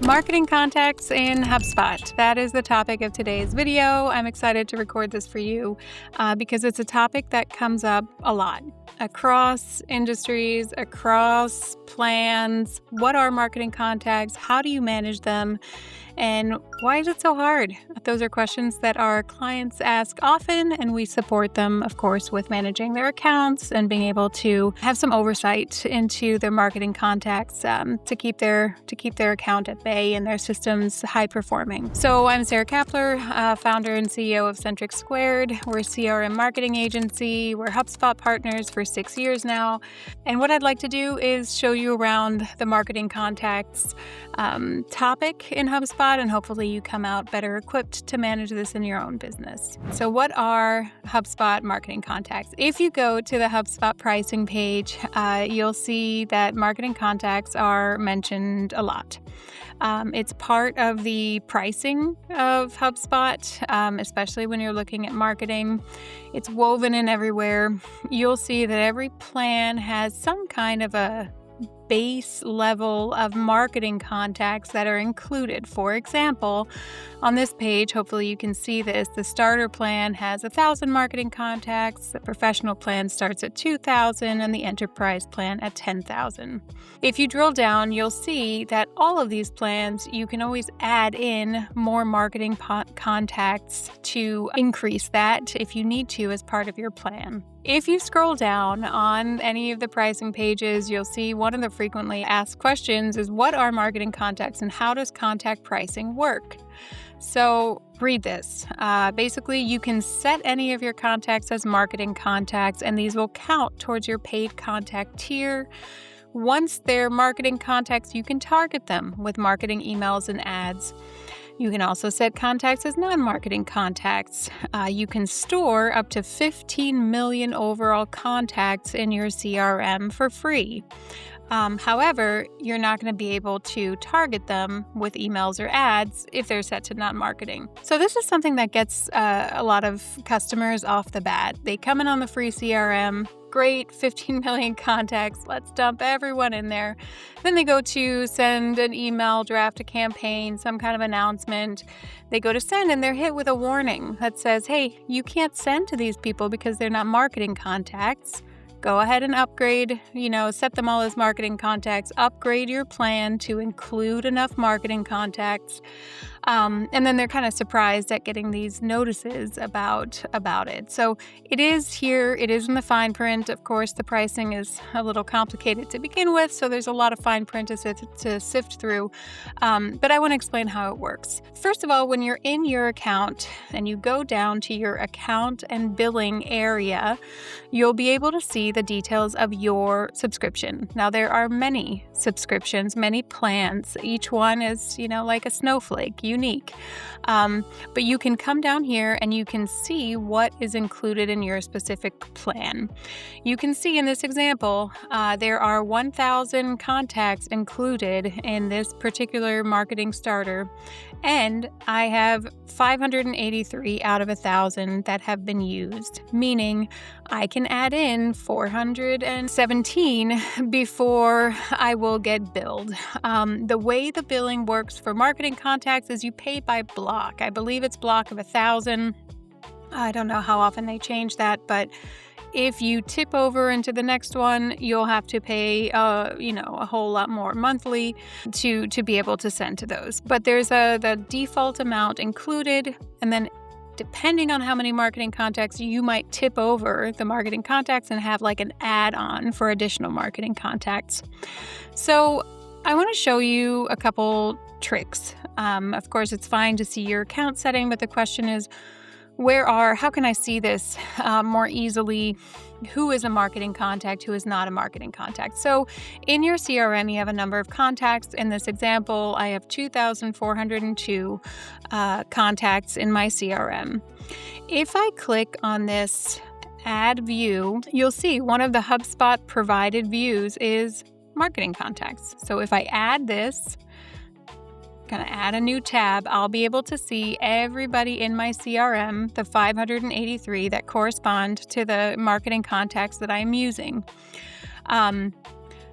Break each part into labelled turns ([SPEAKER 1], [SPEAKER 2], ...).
[SPEAKER 1] Marketing contacts in HubSpot. That is the topic of today's video. I'm excited to record this for you because it's a topic that comes up a lot across industries, across plans. What are marketing contacts? How do you manage them? And why is it so hard? Those are questions that our clients ask often, and we support them, of course, with managing their accounts and being able to have some oversight into their marketing contacts to keep their account at bay and their systems high performing. So I'm Sarah Kapler, founder and CEO of Centric. We're a CRM marketing agency. We're HubSpot partners for 6 years now. And what I'd like to do is show you around the marketing contacts topic in HubSpot, and hopefully you come out better equipped to manage this in your own business. So what are HubSpot marketing contacts? If you go to the HubSpot pricing page, you'll see that marketing contacts are mentioned a lot. It's part of the pricing of HubSpot, especially when you're looking at marketing. It's woven in everywhere. You'll see that every plan has some kind of a base level of marketing contacts that are included. For example, on this page, hopefully you can see this, the starter plan has 1,000 marketing contacts, the professional plan starts at 2,000, and the enterprise plan at 10,000. If you drill down, you'll see that all of these plans, you can always add in more marketing contacts to increase that if you need to as part of your plan. If you scroll down on any of the pricing pages, you'll see one of the frequently asked questions is, what are marketing contacts and how does contact pricing work? So read this. Basically, you can set any of your contacts as marketing contacts, and these will count towards your paid contact tier. Once they're marketing contacts, you can target them with marketing emails and ads. You can also set contacts as non-marketing contacts. You can store up to 15 million overall contacts in your CRM for free. However, you're not going to be able to target them with emails or ads if they're set to non-marketing. So this is something that gets a lot of customers off the bat. They come in on the free CRM. Great, 15 million contacts. Let's dump everyone in there. Then they go to send an email, draft a campaign, some kind of announcement. They go to send and they're hit with a warning that says, hey, you can't send to these people because they're not marketing contacts. Go ahead and upgrade, set them all as marketing contacts, upgrade your plan to include enough marketing contacts. And then they're kind of surprised at getting these notices about it. So it is here, it is in the fine print. Of course, the pricing is a little complicated to begin with, so there's a lot of fine print to sift through. But I want to explain how it works. First of all, when you're in your account and you go down to your account and billing area, you'll be able to see the details of your subscription. Now, there are many subscriptions, many plans. Each one is, like a snowflake, unique. But you can come down here and you can see what is included in your specific plan. You can see in this example, there are 1,000 contacts included in this particular marketing starter, and I have 583 out of 1,000 that have been used, meaning I can add in 417 before I will get billed. The way the billing works for marketing contacts is you pay by block. I believe it's block of 1,000. I don't know how often they change that, but if you tip over into the next one, you'll have to pay, a whole lot more monthly to be able to send to those. But there's the default amount included, and then depending on how many marketing contacts, you might tip over the marketing contacts and have like an add-on for additional marketing contacts. So I want to show you a couple tricks. Of course, it's fine to see your account setting, but the question is, how can I see this more easily? Who is a marketing contact? Who is not a marketing contact? So in your CRM, you have a number of contacts. In this example, I have 2,402 contacts in my CRM. If I click on this add view, you'll see one of the HubSpot provided views is marketing contacts. So if I add this, going to add a new tab, I'll be able to see everybody in my CRM, the 583 that correspond to the marketing contacts that I'm using.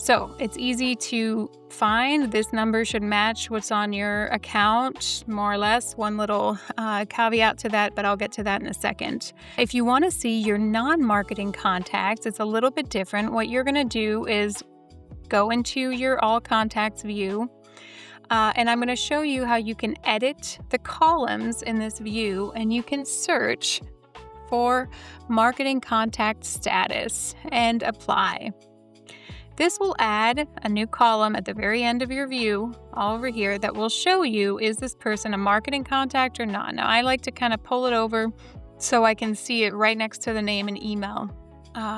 [SPEAKER 1] So it's easy to find. This number should match what's on your account, more or less. One little caveat to that, but I'll get to that in a second. If you want to see your non-marketing contacts, it's a little bit different. What you're going to do is go into your All Contacts view, and I'm going to show you how you can edit the columns in this view, and you can search for marketing contact status and apply. This will add a new column at the very end of your view, all over here, that will show you, is this person a marketing contact or not? Now, I like to kind of pull it over so I can see it right next to the name and email.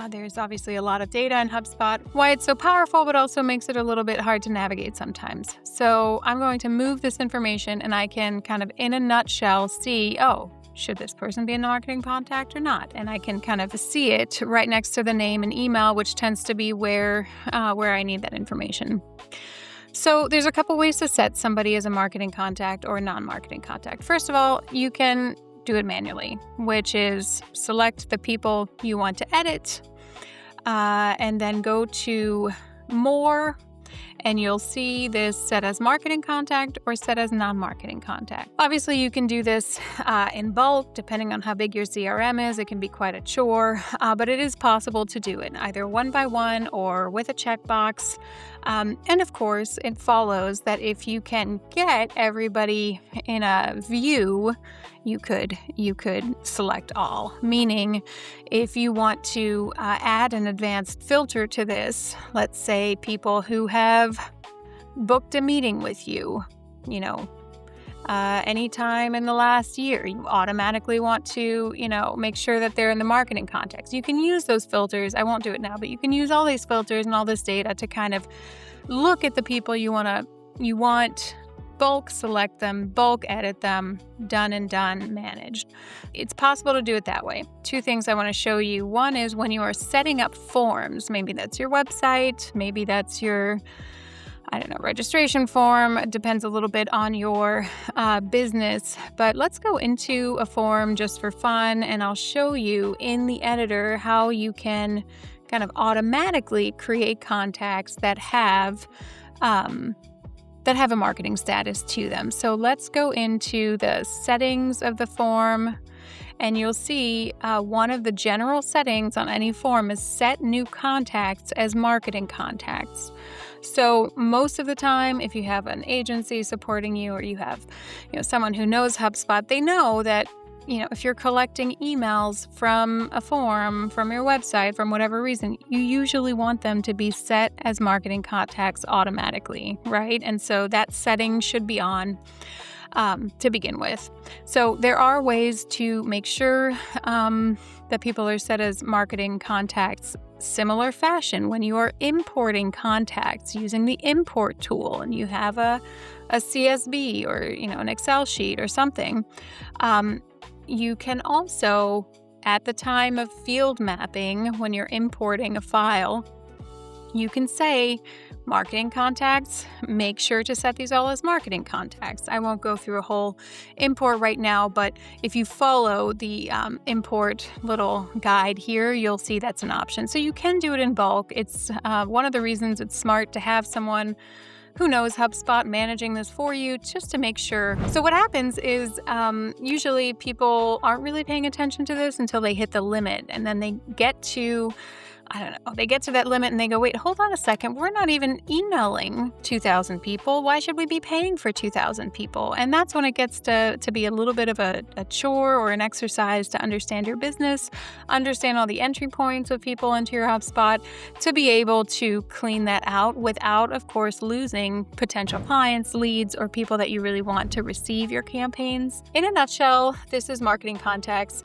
[SPEAKER 1] There's obviously a lot of data in HubSpot, why it's so powerful, but also makes it a little bit hard to navigate sometimes. So I'm going to move this information, and I can kind of, in a nutshell, see, oh, should this person be a marketing contact or not? And I can kind of see it right next to the name and email, which tends to be where I need that information. So there's a couple ways to set somebody as a marketing contact or a non-marketing contact. First of all, you can do it manually, which is select the people you want to edit, and then go to More, and you'll see this set as marketing contact or set as non-marketing contact. Obviously, you can do this in bulk, depending on how big your CRM is. It can be quite a chore, but it is possible to do it either one by one or with a checkbox. And of course, it follows that if you can get everybody in a view, you could select all. Meaning, if you want to add an advanced filter to this, let's say people who have booked a meeting with you, anytime in the last year, you automatically want to, make sure that they're in the marketing context. You can use those filters. I won't do it now, but you can use all these filters and all this data to kind of look at the people you want, bulk select them, bulk edit them, done and done, managed. It's possible to do it that way. Two things I want to show you. One is when you are setting up forms, maybe that's your website, maybe that's your registration form. It depends a little bit on your business, but let's go into a form just for fun, and I'll show you in the editor how you can kind of automatically create contacts that have a marketing status to them. So let's go into the settings of the form, and you'll see one of the general settings on any form is set new contacts as marketing contacts. So most of the time, if you have an agency supporting you, or you have, someone who knows HubSpot, they know that, if you're collecting emails from a form, from your website, from whatever reason, you usually want them to be set as marketing contacts automatically, right? And so that setting should be on to begin with. So there are ways to make sure that people are set as marketing contacts. Similar fashion, when you are importing contacts using the import tool and you have a CSV or an Excel sheet or something, you can also, at the time of field mapping, when you're importing a file, you can say marketing contacts, make sure to set these all as marketing contacts. I won't go through a whole import right now, but if you follow the import little guide here, you'll see that's an option. So you can do it in bulk. It's one of the reasons it's smart to have someone who knows HubSpot managing this for you, just to make sure. So what happens is usually people aren't really paying attention to this until they hit the limit, and then they get to they get to that limit and they go, wait, hold on a second. We're not even emailing 2,000 people. Why should we be paying for 2,000 people? And that's when it gets to be a little bit of a chore or an exercise to understand your business, understand all the entry points of people into your HubSpot, to be able to clean that out without, of course, losing potential clients, leads, or people that you really want to receive your campaigns. In a nutshell, this is marketing contacts.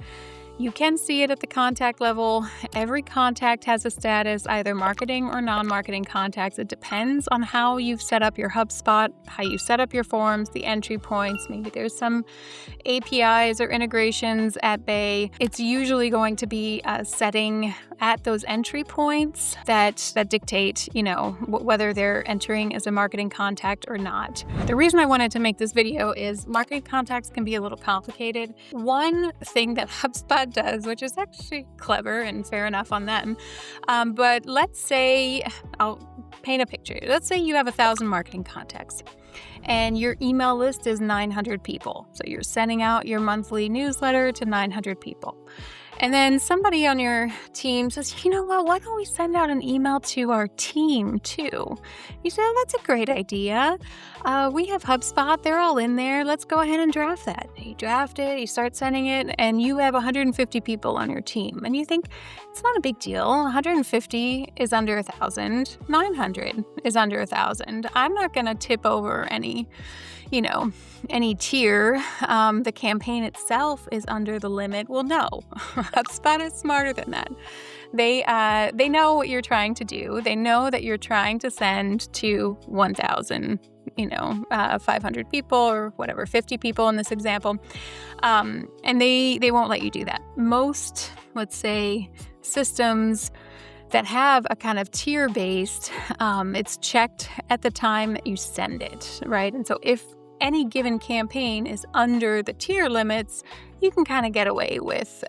[SPEAKER 1] You can see it at the contact level. Every contact has a status, either marketing or non-marketing contacts. It depends on how you've set up your HubSpot, how you set up your forms, the entry points. Maybe there's some APIs or integrations at bay. It's usually going to be a setting at those entry points that dictate, whether they're entering as a marketing contact or not. The reason I wanted to make this video is marketing contacts can be a little complicated. One thing that HubSpot does, which is actually clever and fair enough on them, but let's say, I'll paint a picture. Let's say you have 1,000 marketing contacts and your email list is 900 people. So you're sending out your monthly newsletter to 900 people. And then somebody on your team says, you know what, why don't we send out an email to our team too? You say, oh, that's a great idea. We have HubSpot, they're all in there. Let's go ahead and draft that. You draft it, you start sending it, and you have 150 people on your team. And you think, it's not a big deal. 150 is under 1,000. 900 is under 1,000. I'm not going to tip over any tier. The campaign itself is under the limit. Well, no, HubSpot is smarter than that. They know what you're trying to do. They know that you're trying to send to 1,000, 500 people or whatever, 50 people in this example. And they won't let you do that. Most, let's say, systems that have a kind of tier-based, it's checked at the time that you send it, right? And so if any given campaign is under the tier limits, you can kind of get away with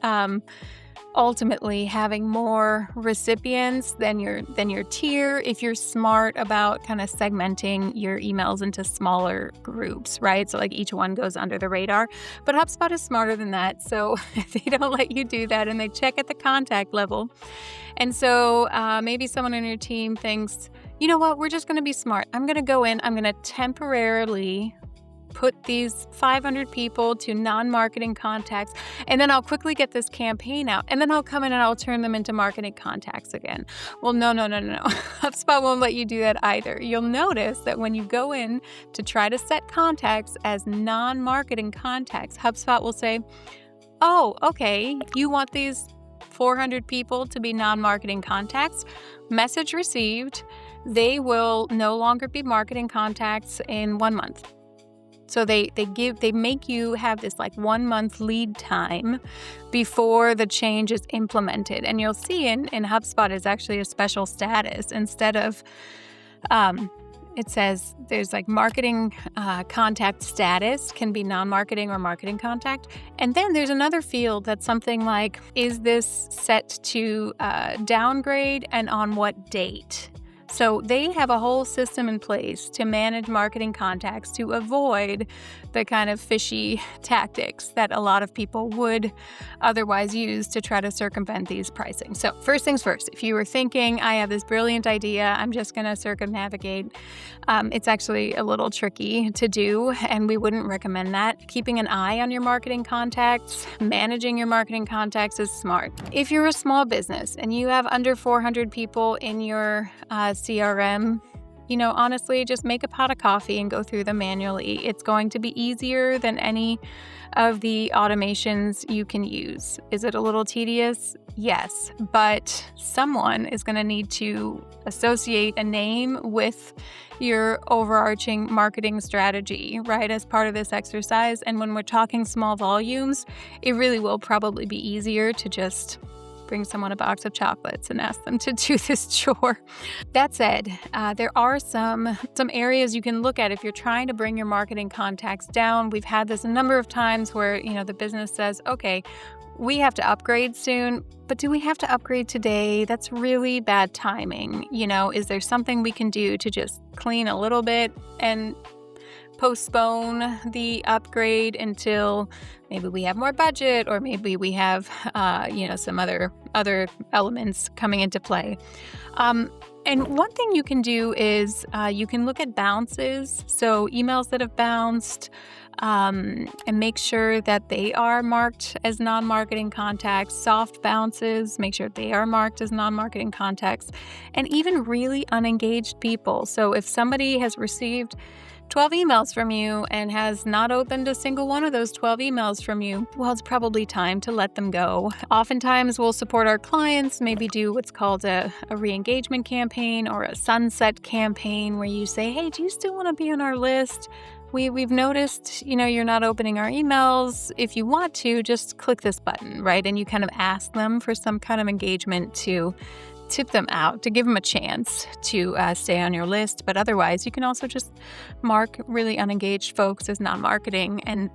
[SPEAKER 1] ultimately having more recipients than your tier if you're smart about kind of segmenting your emails into smaller groups, right? So like each one goes under the radar. But HubSpot is smarter than that, so they don't let you do that, and they check at the contact level. And so maybe someone on your team thinks, you know what, we're just going to be smart. I'm going to go in, I'm going to temporarily put these 500 people to non-marketing contacts, and then I'll quickly get this campaign out, and then I'll come in and I'll turn them into marketing contacts again. Well, no. HubSpot won't let you do that either. You'll notice that when you go in to try to set contacts as non-marketing contacts, HubSpot will say, oh, okay, you want these 400 people to be non-marketing contacts? Message received. They will no longer be marketing contacts in 1 month. So they make you have this like 1 month lead time before the change is implemented. And you'll see in HubSpot is actually a special status. Instead of, it says there's like marketing contact status can be non-marketing or marketing contact. And then there's another field that's something like, is this set to downgrade and on what date? So they have a whole system in place to manage marketing contacts to avoid the kind of fishy tactics that a lot of people would otherwise use to try to circumvent these pricing. So first things first, if you were thinking, I have this brilliant idea, I'm just going to circumnavigate, it's actually a little tricky to do, and we wouldn't recommend that. Keeping an eye on your marketing contacts, managing your marketing contacts is smart. If you're a small business and you have under 400 people in your CRM, honestly, just make a pot of coffee and go through them manually. It's going to be easier than any of the automations you can use. Is it a little tedious? Yes, but someone is going to need to associate a name with your overarching marketing strategy, right, as part of this exercise. And when we're talking small volumes, it really will probably be easier to just bring someone a box of chocolates and ask them to do this chore. That said, there are some areas you can look at if you're trying to bring your marketing contacts down. We've had this a number of times where, the business says, okay, we have to upgrade soon, but do we have to upgrade today? That's really bad timing. Is there something we can do to just clean a little bit and postpone the upgrade until maybe we have more budget, or maybe we have, some other elements coming into play. And one thing you can do is you can look at bounces, so emails that have bounced, and make sure that they are marked as non-marketing contacts. Soft bounces, make sure they are marked as non-marketing contacts, and even really unengaged people. So if somebody has received 12 emails from you and has not opened a single one of those 12 emails from you, well, it's probably time to let them go. Oftentimes, we'll support our clients, maybe do what's called a re-engagement campaign or a sunset campaign where you say, hey, do you still want to be on our list? We've noticed, you're not opening our emails. If you want to, just click this button, right? And you kind of ask them for some kind of engagement to tip them out, to give them a chance to stay on your list. But otherwise, you can also just mark really unengaged folks as non-marketing and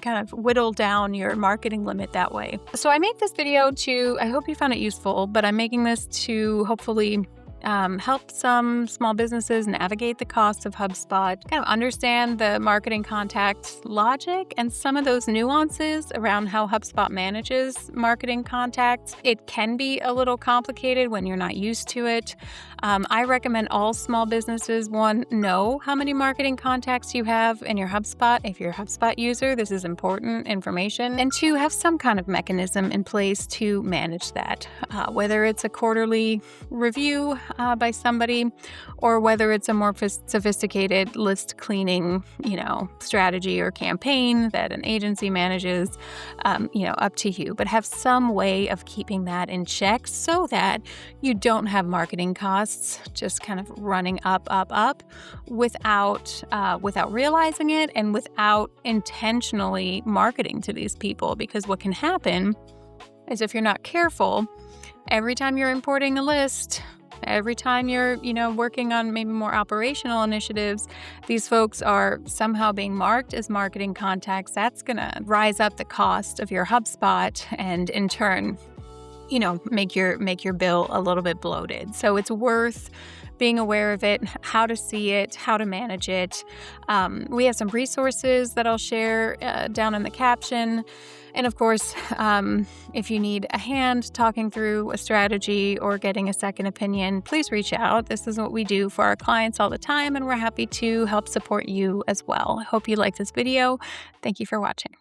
[SPEAKER 1] kind of whittle down your marketing limit that way. So I make this video I hope you found it useful, but I'm making this to hopefully help some small businesses navigate the costs of HubSpot, kind of understand the marketing contact logic and some of those nuances around how HubSpot manages marketing contacts. It can be a little complicated when you're not used to it. I recommend all small businesses, one, know how many marketing contacts you have in your HubSpot. If you're a HubSpot user, this is important information. And two, have some kind of mechanism in place to manage that, whether it's a quarterly review by somebody, or whether it's a more sophisticated list cleaning, strategy or campaign that an agency manages, up to you. But have some way of keeping that in check so that you don't have marketing costs just kind of running up without realizing it and without intentionally marketing to these people. Because what can happen is, if you're not careful, every time you're importing a list, every time you're, working on maybe more operational initiatives, these folks are somehow being marked as marketing contacts. That's going to rise up the cost of your HubSpot and in turn, make your bill a little bit bloated. So it's worth being aware of it, how to see it, how to manage it. We have some resources that I'll share down in the caption. And of course, if you need a hand talking through a strategy or getting a second opinion, please reach out. This is what we do for our clients all the time, and we're happy to help support you as well. I hope you like this video. Thank you for watching.